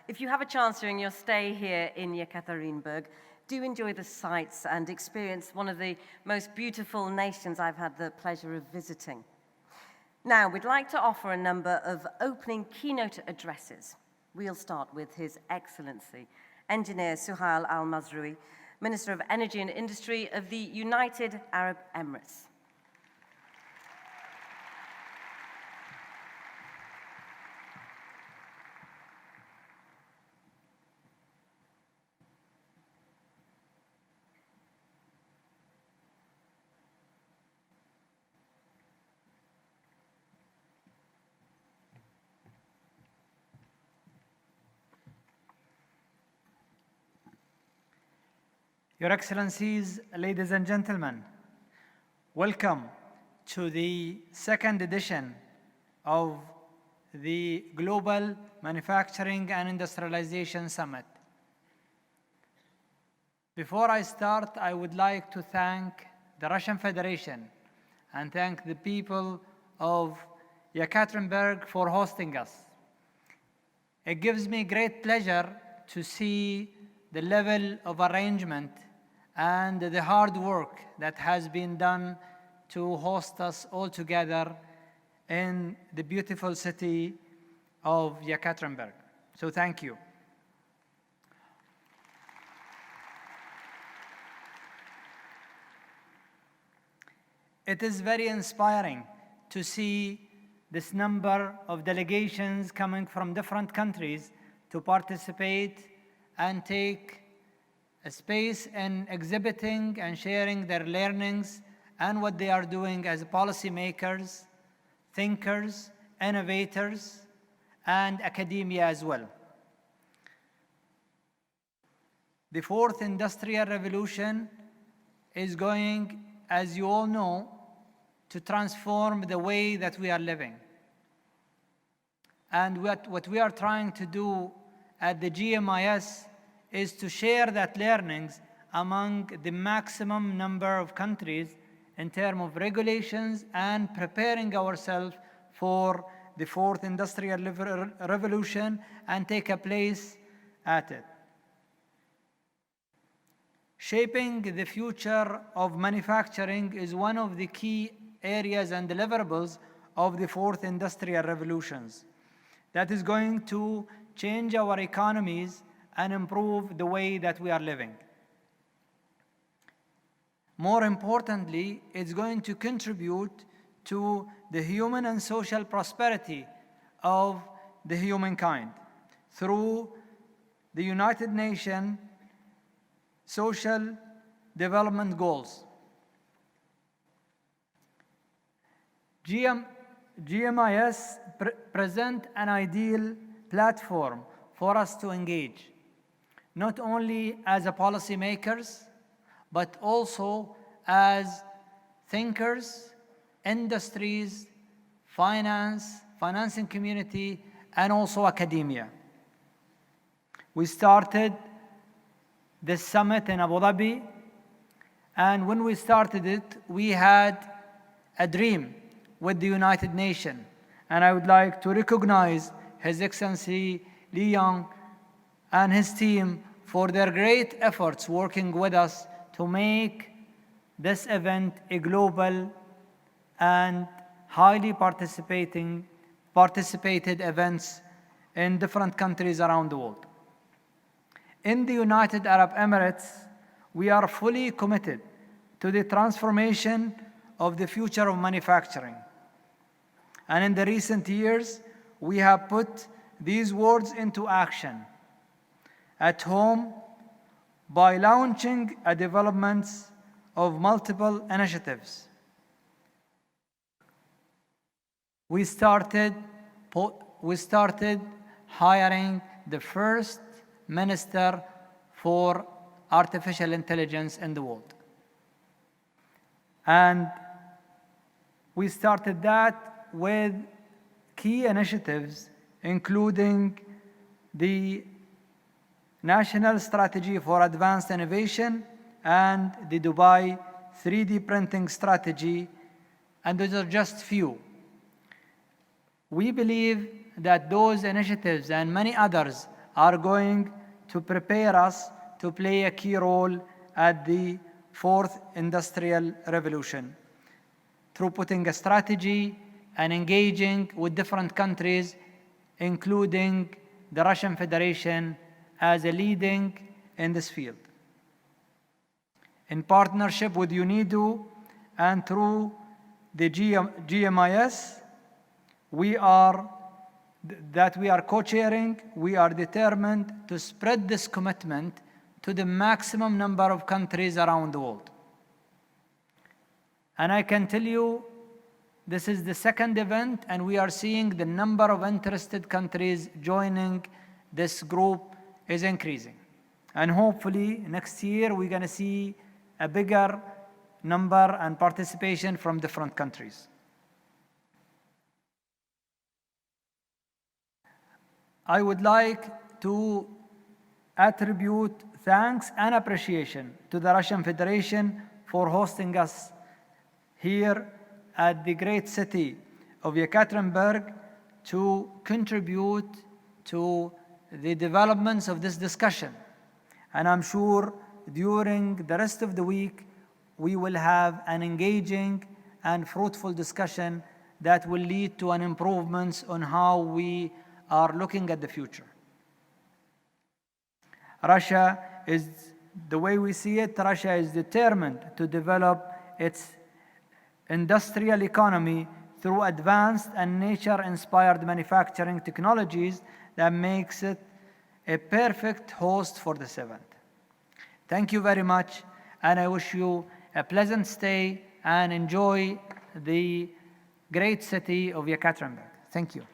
if you have a chance during your stay here in Yekaterinburg, do enjoy the sights and experience one of the most beautiful nations I've had the pleasure of visiting. Now, we'd like to offer a number of opening keynote addresses. We'll start with His Excellency, Engineer Suhail Al-Mazrouei, Minister of Energy and Industry of the United Arab Emirates. Your Excellencies, ladies and gentlemen, welcome to the second edition of the Global Manufacturing and Industrialization Summit. Before I start, I would like to thank the Russian Federation and thank the people of Yekaterinburg for hosting us. It gives me great pleasure to see the level of arrangement and the hard work that has been done to host us all together in the beautiful city of Yekaterinburg. So thank you. It is very inspiring to see this number of delegations coming from different countries to participate and take a space in exhibiting and sharing their learnings and what they are doing as policymakers, thinkers, innovators, and academia as well. The fourth industrial revolution is going, as you all know, to transform the way that we are living. And what we are trying to do at the GMIS is to share that learnings among the maximum number of countries in terms of regulations and preparing ourselves for the fourth industrial revolution and take a place at it. Shaping the future of manufacturing is one of the key areas and deliverables of the fourth industrial revolutions that is going to change our economies and improve the way that we are living. More importantly, it's going to contribute to the human and social prosperity of the humankind through the United Nations Social Development Goals. GMIS present an ideal platform for us to engage, not only as a policymakers, but also as thinkers, industries, financing community, and also academia. We started this summit in Abu Dhabi, and when we started it, we had a dream with the United Nations, and I would like to recognize His Excellency Li Yang and his team for their great efforts working with us to make this event a global and highly participated events in different countries around the world. In the United Arab Emirates, we are fully committed to the transformation of the future of manufacturing. And in the recent years, we have put these words into action at home by launching a development of multiple initiatives. We started hiring the first minister for artificial intelligence in the world. And we started that with key initiatives, including the National Strategy for Advanced Innovation and the Dubai 3D printing strategy, and those are just few. We believe that those initiatives and many others are going to prepare us to play a key role at the fourth industrial revolution through putting a strategy and engaging with different countries, including the Russian Federation as a leading in this field. In partnership with UNIDO and through the GMIS, we are co-chairing, we are determined to spread this commitment to the maximum number of countries around the world. And I can tell you, this is the second event, and we are seeing the number of interested countries joining this group is increasing. And hopefully next year we're going to see a bigger number and participation from different countries. I would like to attribute thanks and appreciation to the Russian Federation for hosting us here at the great city of Yekaterinburg to contribute to the developments of this discussion. And I'm sure during the rest of the week, we will have an engaging and fruitful discussion that will lead to an improvements on how we are looking at the future. Russia is, the way we see it, Russia is determined to develop its industrial economy through advanced and nature-inspired manufacturing technologies that makes it a perfect host for this event. Thank you very much, and I wish you a pleasant stay and enjoy the great city of Yekaterinburg. Thank you.